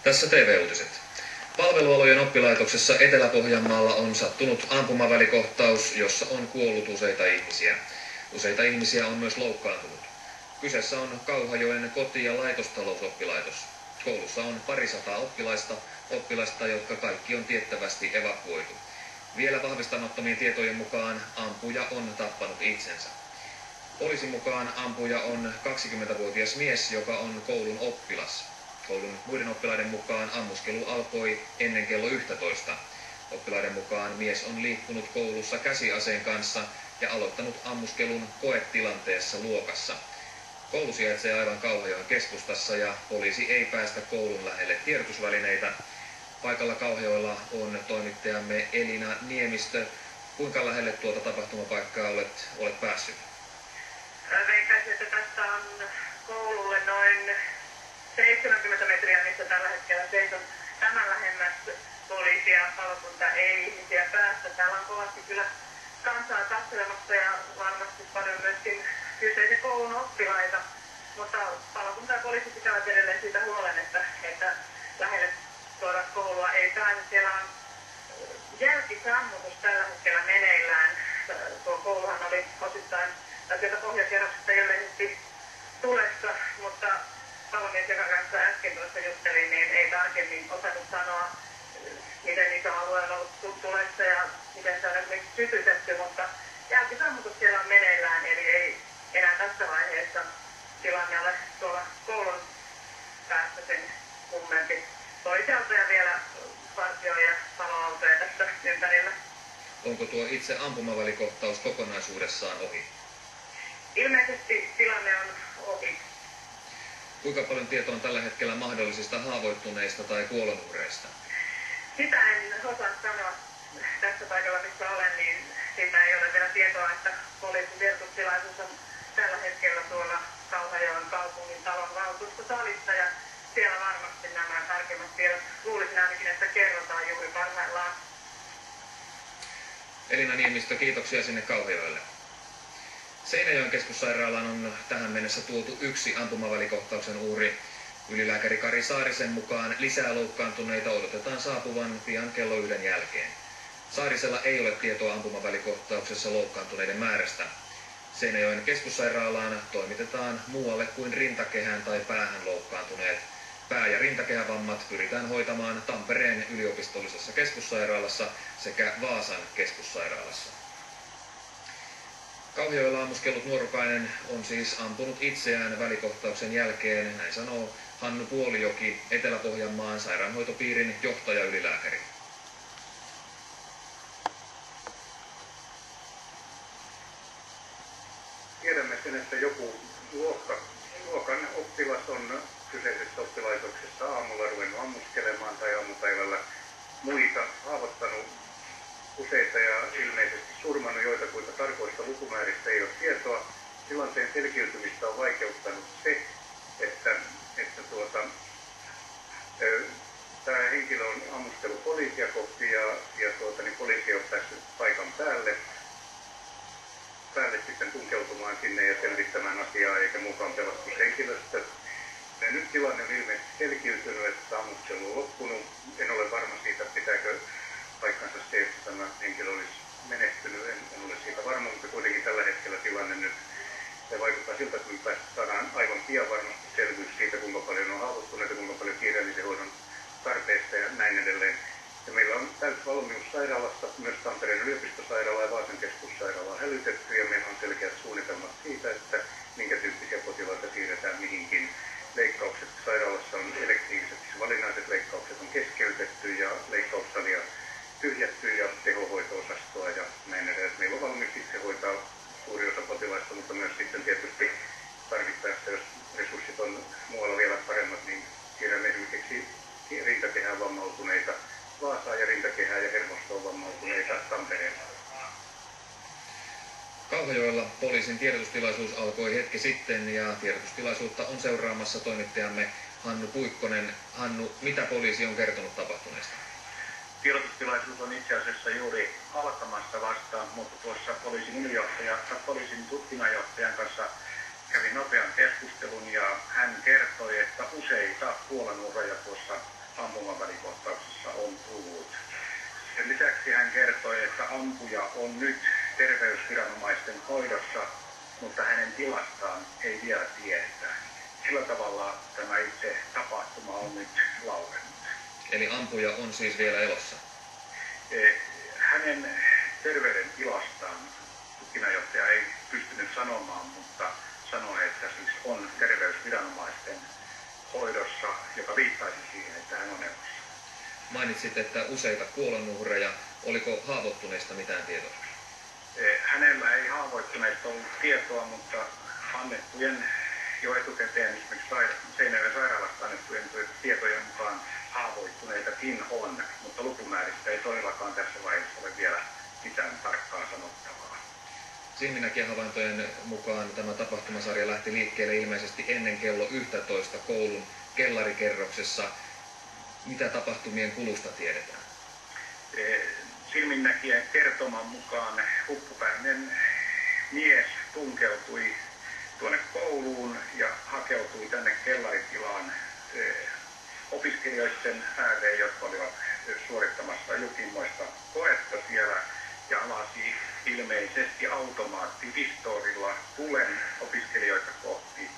Tässä TV-uutiset. Palvelualojen oppilaitoksessa Etelä-Pohjanmaalla on sattunut ampumavälikohtaus, jossa on kuollut useita ihmisiä. Useita ihmisiä on myös loukkaantunut. Kyseessä on Kauhajoen koti- ja laitostalousoppilaitos. Koulussa on parisataa oppilasta, jotka kaikki on tiettävästi evakuoitu. Vielä vahvistamattomien tietojen mukaan ampuja on tappanut itsensä. Poliisin mukaan ampuja on 20-vuotias mies, joka on koulun oppilas. Koulun muiden oppilaiden mukaan ammuskelu alkoi ennen kello 11. Oppilaiden mukaan mies on liikkunut koulussa käsiaseen kanssa ja aloittanut ammuskelun koetilanteessa luokassa. Koulu sijaitsee aivan Kauhajoen keskustassa ja poliisi ei päästä koulun lähelle tiedotusvälineitä. Paikalla Kauhajoella on toimittajamme Elina Niemistö. Kuinka lähelle tuota tapahtumapaikkaa olet päässyt? Veikkaisin, että tästä on koululle noin 70 metriä, missä tällä hetkellä seison. Tämän lähemmäs poliisia, palokunta ei ihmisiä päästä. Täällä on kovasti kyllä kansaa katselemassa ja varmasti paljon myöskin kyseisen koulun oppilaita. Mutta palokunta ja poliisi pitävät edelleen siitä huolen, että lähelle tuoda koulua ei pääse. Siellä on jälkisammutus tällä hetkellä meneillään. Tuo kouluhan oli osittain sieltä pohjakerroksesta ilmeisesti tulessa, mutta palomies, joka kanssa äsken tuossa juttelin, niin ei tarkemmin osannut sanoa, miten iso alue on ollut tulessa ja miten se on esimerkiksi sytytetty, mutta jälkisammutus siellä on meneillään, eli ei enää tässä vaiheessa tilanne ole tuolla koulun päässä sen kummempi. Toisaalta vielä partio- ja paloautoja tässä ympärillä. Onko tuo itse ampumavälikohtaus kokonaisuudessaan ohi? Ilmeisesti tilanne on ohi. Kuinka paljon tietoa on tällä hetkellä mahdollisista haavoittuneista tai kuolonuhreista? Sitä en osaa sanoa tässä paikalla, missä olen, niin siitä ei ole vielä tietoa, että poliisin tiedotustilaisuus on tällä hetkellä tuolla Kauhajoen kaupungin talon valtuustosalissa ja siellä varmasti nämä tarkemmat tiedot luulisin ainakin, että kerrotaan juuri parhaillaan. Elina Niemistö, kiitoksia sinne Kauhajoelle. Seinäjoen keskussairaalaan on tähän mennessä tuotu yksi ampumavälikohtauksen uhri. Ylilääkäri Kari Saarisen mukaan lisää loukkaantuneita odotetaan saapuvan pian kello 1 jälkeen. Saarisella ei ole tietoa ampumavälikohtauksessa loukkaantuneiden määrästä. Seinäjoen keskussairaalaan toimitetaan muualle kuin rintakehään tai päähän loukkaantuneet. Pää- ja rintakehävammat pyritään hoitamaan Tampereen yliopistollisessa keskussairaalassa sekä Vaasan keskussairaalassa. Kauhajoella ammuskellut nuorukainen on siis ampunut itseään välikohtauksen jälkeen, näin sanoo Hannu Puolijoki, Etelä-Pohjanmaan sairaanhoitopiirin johtaja-ylilääkäri. Tiedämme sen, että joku luokan oppilas on kyseisessä oppilaitoksessa aamulla ruvennut ammuskelemaan tai aamupäivällä muita, haavoittanut useita ja ilmeisesti surmannut joitakuita tarkoista lukumääristä ei ole tietoa. Tilanteen selkiytymistä on vaikeuttanut se, että tämä henkilö on ammustellut poliisia kohti ja poliisi on päässyt paikan päälle sitten tunkeutumaan sinne ja selvittämään asiaa eikä mukaan pelastushenkilöstö. Ja nyt tilanne on ilmeisesti selkiytynyt, että ammuskelu on loppunut. En ole varma siitä, pitääkö paikkansa se, että tämä henkilö olisi menehtynyt. En ole siitä varma, mutta kuitenkin tällä hetkellä tilanne nyt vaikuttaa siltä, että me saadaan aivan pian varmasti selvyys siitä, kuinka paljon on haavoittuneita, kuinka paljon kiireellisen hoidon tarpeesta ja näin edelleen. Ja meillä on täysvalmius sairaalassa, myös Tampereen yliopistosairaala ja Vaasan keskussairaala on hälytetty ja meillä on selkeät suunnitelmat siitä, että minkä tyyppisiä potilaita siirretään mihinkin. Leikkaukset sairaalassa on elektiiviset, siis valinnaiset leikkaukset on keskeytetty ja leikkaussalia tyhjätty ja tehohoito-osastoa ja näin edelleen. Meillä on valmius itse hoitaa suuri osa potilaista, mutta myös sitten tietysti tarvittaessa, jos resurssit on muualla vielä paremmat, niin siirrämme esimerkiksi rintakehään vammautuneita Vaasaan ja rintakehään ja hermostoon vammautuneita Tampereen. Kauhajoella poliisin tiedotustilaisuus alkoi hetki sitten ja tiedotustilaisuutta on seuraamassa toimittajamme Hannu Puikkonen. Hannu, mitä poliisi on kertonut tapahtuneesta? Tiedotustilaisuus on itse asiassa juuri alkamassa vasta, mutta tuossa poliisin tutkinnanjohtajan kanssa kävin nopean keskustelun ja hän kertoi, että useita kuolonuhreja tuossa ampumavälikohtauksessa on tullut. Sen lisäksi hän kertoi, että ampuja on nyt terveysviranomaisten hoidossa, mutta hänen tilastaan ei vielä tiedetä. Sillä tavalla tämä itse tapahtuma on nyt lauennut. Eli ampuja on siis vielä elossa? Hänen terveydentilastaan tutkinnanjohtaja ei pystynyt sanomaan, mutta sanoi, että siis on terveysviranomaisten hoidossa, joka viittaisi siihen, että hän on elossa. Mainitsit, että useita kuolonuhreja. Oliko haavoittuneista mitään tietoa? Hänellä ei haavoittuneista ollut tietoa, mutta annettujen jo etukäteen esimerkiksi Seinäjoen sairaalasta annettujen tietojen mukaan haavoittuneitakin on, mutta lukumääristä ei todellakaan tässä vaiheessa ole vielä mitään tarkkaa sanottavaa. Silminnäkijähavaintojen mukaan tämä tapahtumasarja lähti liikkeelle ilmeisesti ennen kello 11 koulun kellarikerroksessa. Mitä tapahtumien kulusta tiedetään? Silminnäkijän kertoman mukaan huppupäinen mies tunkeutui tuonne kouluun ja hakeutui tänne kellaritilaan opiskelijoiden ääreen, jotka olivat suorittamassa jukinmoista koetta siellä, ja avasi ilmeisesti automaattipistoolilla tulen opiskelijoita kohti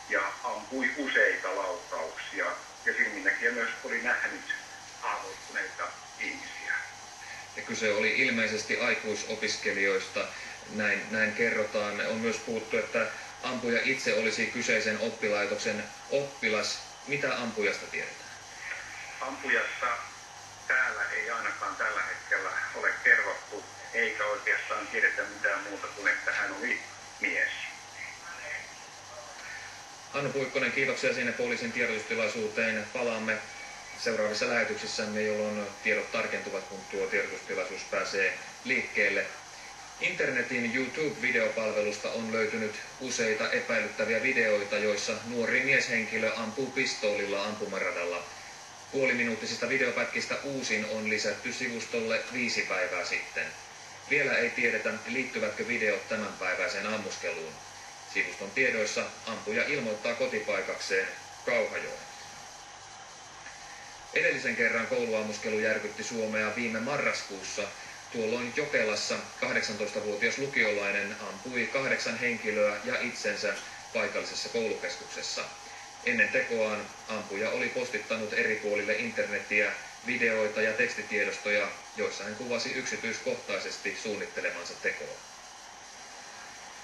ja ampui useita laukauksia. Ja silminnäkijä myös oli nähnyt haavoittuneita ihmisiä. Ja kyse oli ilmeisesti aikuisopiskelijoista, näin kerrotaan. On myös puhuttu, että ampuja itse olisi kyseisen oppilaitoksen oppilas. Mitä ampujasta tiedetään? Ampujassa täällä ei ainakaan tällä hetkellä ole kerrottu, eikä oikeastaan tiedetä mitään muuta kuin, että hän oli mies. Hannu Puikkonen, kiitoksia sinne poliisin tiedotustilaisuuteen. Palaamme seuraavissa lähetyksissämme, jolloin tiedot tarkentuvat, kun tuo tiedotustilaisuus pääsee liikkeelle. Internetin YouTube-videopalvelusta on löytynyt useita epäilyttäviä videoita, joissa nuori mieshenkilö ampuu pistoolilla ampumaradalla. Puoliminuuttisista videopätkistä uusin on lisätty sivustolle 5 päivää sitten. Vielä ei tiedetä, liittyvätkö videot tämänpäiväiseen ammuskeluun. Sivuston tiedoissa ampuja ilmoittaa kotipaikakseen Kauhajoen. Edellisen kerran kouluammuskelu järkytti Suomea viime marraskuussa. Tuolloin Jokelassa 18-vuotias lukiolainen ampui 8 henkilöä ja itsensä paikallisessa koulukeskuksessa. Ennen tekoaan ampuja oli postittanut eri puolille internetiä videoita ja tekstitiedostoja, joissa hän kuvasi yksityiskohtaisesti suunnittelemansa tekoa.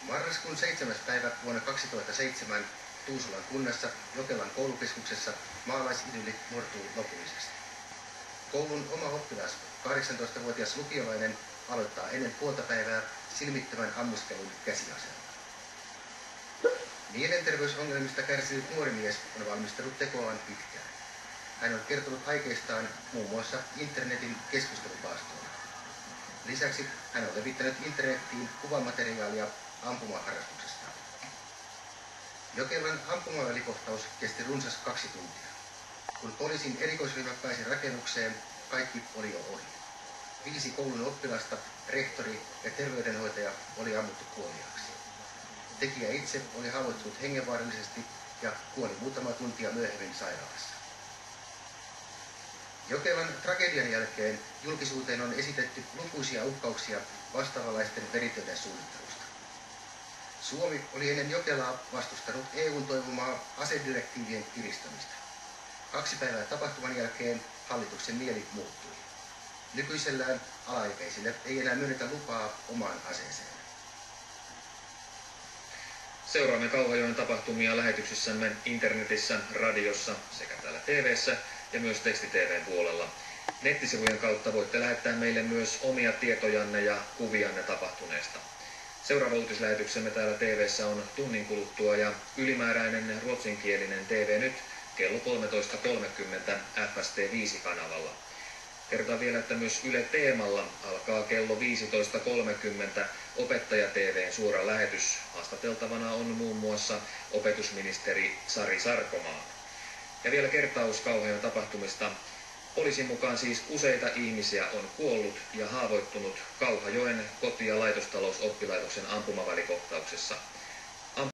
Marraskuun 7. päivä vuonna 2007 Tuusulan kunnassa Jokelan koulukeskuksessa maalaisidylli murtuu lopullisesti. Koulun oma oppilas, 18-vuotias lukiolainen, aloittaa ennen puolta päivää silmittömän ammuskelun käsiaseella. Mielenterveysongelmista kärsinyt nuori mies on valmistellut tekoaan pitkään. Hän on kertonut aikeistaan muun muassa internetin keskustelupaastoilla. Lisäksi hän on levittänyt internetiin kuvamateriaalia ampumaharrastuksestaan. Jokelan ampumavälikohtaus kesti runsas 2 tuntia. Kun poliisin erikoisryhmä pääsi rakennukseen, kaikki oli jo ohi. 5 koulun oppilasta, rehtori ja terveydenhoitaja oli ammuttu kuoliaaksi. Tekijä itse oli haavoittunut hengenvaarallisesti ja kuoli muutama tuntia myöhemmin sairaalassa. Jokelan tragedian jälkeen julkisuuteen on esitetty lukuisia uhkauksia vastaavanlaisten veritöiden suunnittelusta. Suomi oli ennen Jokelaa vastustanut EU:n toivomaa asedirektiivien kiristämistä. 2 päivää tapahtuman jälkeen hallituksen mieli muuttui. Nykyisellään alaikäisille ei enää myönnetä lupaa omaan aseeseen. Seuraamme Kauhajoen tapahtumia lähetyksissämme internetissä, radiossa sekä täällä TV:ssä ja myös teksti-TV:n puolella. Nettisivujen kautta voitte lähettää meille myös omia tietojanne ja kuvianne tapahtuneesta. Seuraava uutislähetyksemme täällä TV:ssä on tunnin kuluttua ja ylimääräinen ruotsinkielinen TV nyt kello 13.30 FST 5-kanavalla. Kertaan vielä, että myös Yle Teemalla alkaa kello 15.30 Opettaja-TV:n suora lähetys. Haastateltavana on muun muassa opetusministeri Sari Sarkomaa. Ja vielä kertaus Kauhajoen tapahtumista. Poliisin mukaan siis useita ihmisiä on kuollut ja haavoittunut Kauhajoen koti- ja laitostalousoppilaitoksen ampumavälikohtauksessa.